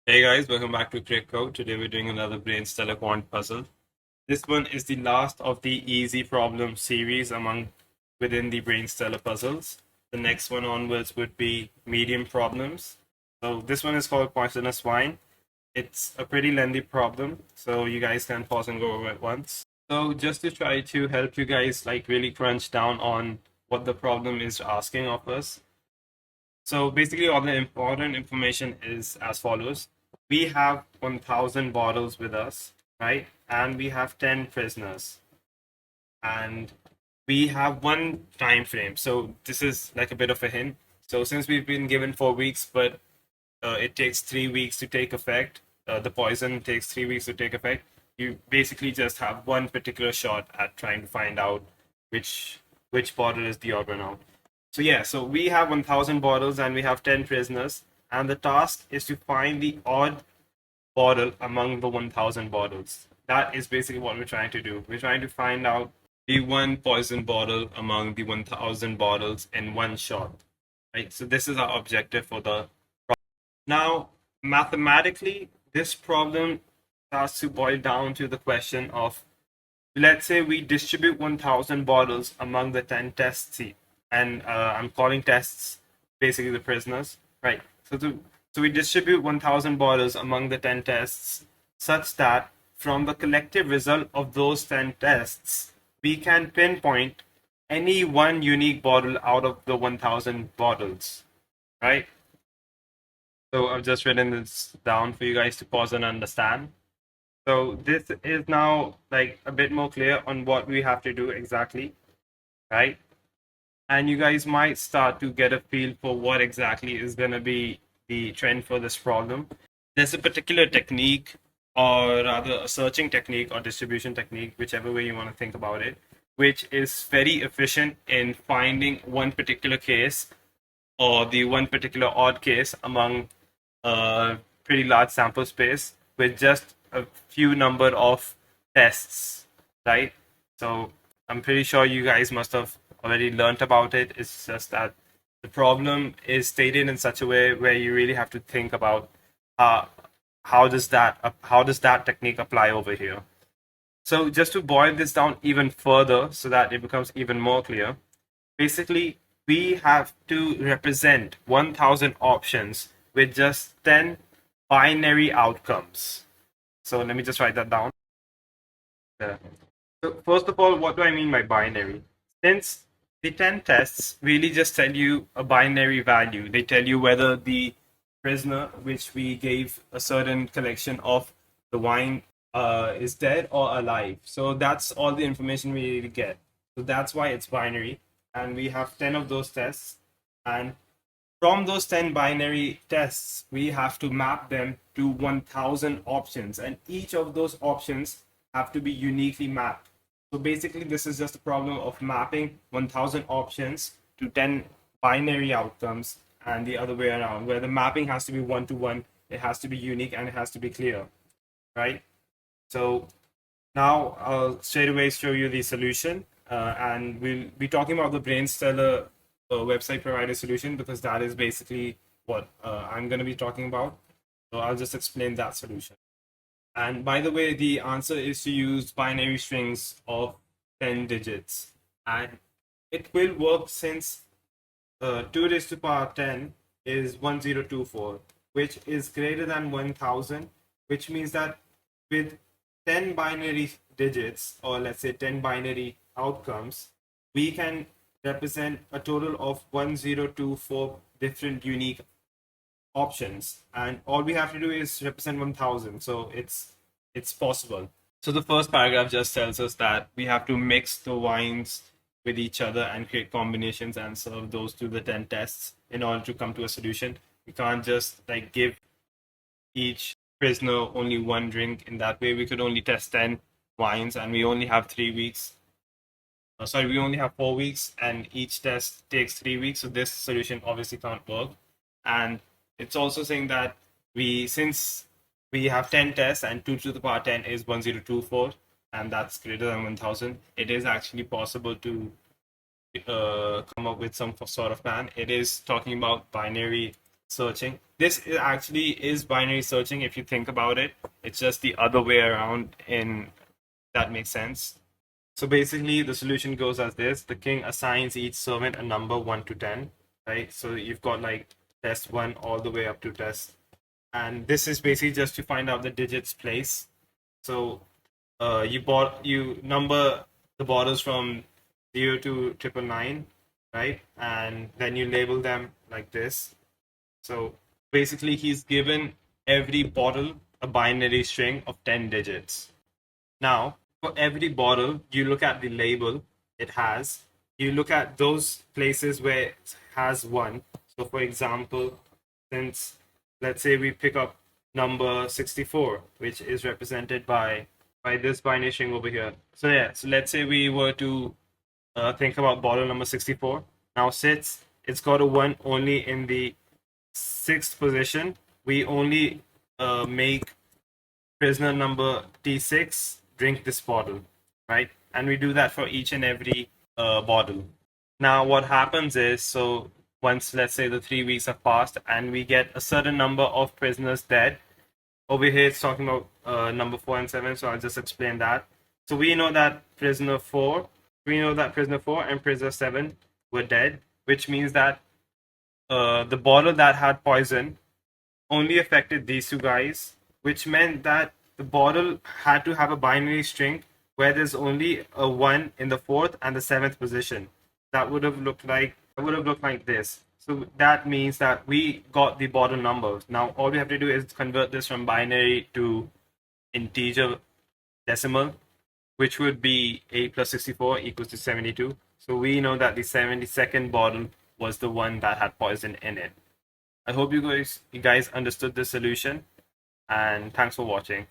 Hey guys, welcome back to Crick Code. Today we're doing another Brainstellar Quant puzzle. This one is the last of the easy problem series within the Brainstellar puzzles. The next one onwards would be medium problems. So this one is called Poisonous Wine. It's a pretty lengthy problem, so you guys can pause and go over it once. So just to try to help you guys really crunch down on what the problem is asking of us. So basically, all the important information is as follows. We have 1,000 bottles with us, right? And we have 10 prisoners. And we have one time frame. So this is like a bit of a hint. So since we've been given 4 weeks, but it takes 3 weeks to take effect, the poison takes 3 weeks to take effect, you basically just have one particular shot at trying to find out which which bottle is the odd one out. So yeah, so we have 1,000 bottles and we have 10 prisoners, and the task is to find the odd bottle among the 1,000 bottles. That is basically what we're trying to do. We're trying to find out the one poison bottle among the 1,000 bottles in one shot. Right? So this is our objective for the problem. Now, mathematically, this problem starts to boil down to the question of, let's say we distribute 1,000 bottles among the 10 tests, and I'm calling tests basically the prisoners, right? So we distribute 1,000 bottles among the 10 tests such that from the collective result of those 10 tests, we can pinpoint any one unique bottle out of the 1,000 bottles, right? So I've just written this down for you guys to pause and understand. So this is now like a bit more clear on what we have to do exactly, right? And you guys might start to get a feel for what exactly is going to be the trend for this problem. There's a particular technique, or rather a searching technique or distribution technique, whichever way you want to think about it, which is very efficient in finding one particular case or the one particular odd case among a pretty large sample space with just a few number of tests, right? So I'm pretty sure you guys must have already learned about it. It's just that the problem is stated in such a way where you really have to think about uh, how does that technique apply over here. So just to boil this down even further so that it becomes even more clear, basically we have to represent 1,000 options with just 10 binary outcomes. So let me just write that down. So first of all, what do I mean by binary? Since the 10 tests really just tell you a binary value, they tell you whether the prisoner, which we gave a certain collection of the wine, is dead or alive. So that's all the information we really get. So that's why it's binary. And we have 10 of those tests. And from those 10 binary tests, we have to map them to 1,000 options. And each of those options have to be uniquely mapped. So basically, this is just a problem of mapping 1,000 options to 10 binary outcomes and the other way around, where the mapping has to be one to one, it has to be unique, and it has to be clear, right? So now I'll straight away show you the solution, and we'll be talking about the Brainstellar website provider solution because that is basically what I'm going to be talking about. So I'll just explain that solution. And by the way, the answer is to use binary strings of 10 digits. And it will work since 2 raised to power 10 is 1024, which is greater than 1000, which means that with 10 binary digits, or let's say 10 binary outcomes, we can represent a total of 1024 different unique options, and all we have to do is represent 1000, so it's possible. So the first paragraph just tells us that we have to mix the wines with each other and create combinations and serve those to the 10 tests in order to come to a solution. We can't just give each prisoner only one drink. In that way we could only test 10 wines, and we only have 3 weeks. We only have 4 weeks, and each test takes 3 weeks. So this solution obviously can't work. And it's also saying that since we have 10 tests and 2 to the power 10 is 1024, and that's greater than 1000, it is actually possible to come up with some sort of plan. It is talking about binary searching. This actually is binary searching if you think about it. It's just the other way around, in that makes sense. So basically the solution goes as this. The king assigns each servant a number 1 to 10, right? So you've got like test 1 all the way up to test. And this is basically just to find out the digits place. So you number the borders from 0 to 999, right? And then you label them like this. So basically, he's given every bottle a binary string of 10 digits. Now, for every bottle, you look at the label it has. You look at those places where it has one. So, for example, since let's say we pick up number 64, which is represented by this binary string over here. So yeah, so let's say we were to think about bottle number 64. Now, since it's got a one only in the sixth position, we only make prisoner number T6 drink this bottle, right? And we do that for each and every bottle. Now, what happens is, so once, let's say, the 3 weeks have passed and we get a certain number of prisoners dead, over here it's talking about number 4 and 7, so I'll just explain that. So we know that prisoner 4, and prisoner 7 were dead, which means that the bottle that had poison only affected these two guys, which meant that the bottle had to have a binary string where there's only a 1 in the 4th and the 7th position. That would have looked like this. So that means that we got the bottle numbers. Now all we have to do is convert this from binary to integer decimal, which would be 8 plus 64 equals to 72. So we know that the 72nd bottle was the one that had poison in it. I hope you guys understood the solution, and thanks for watching.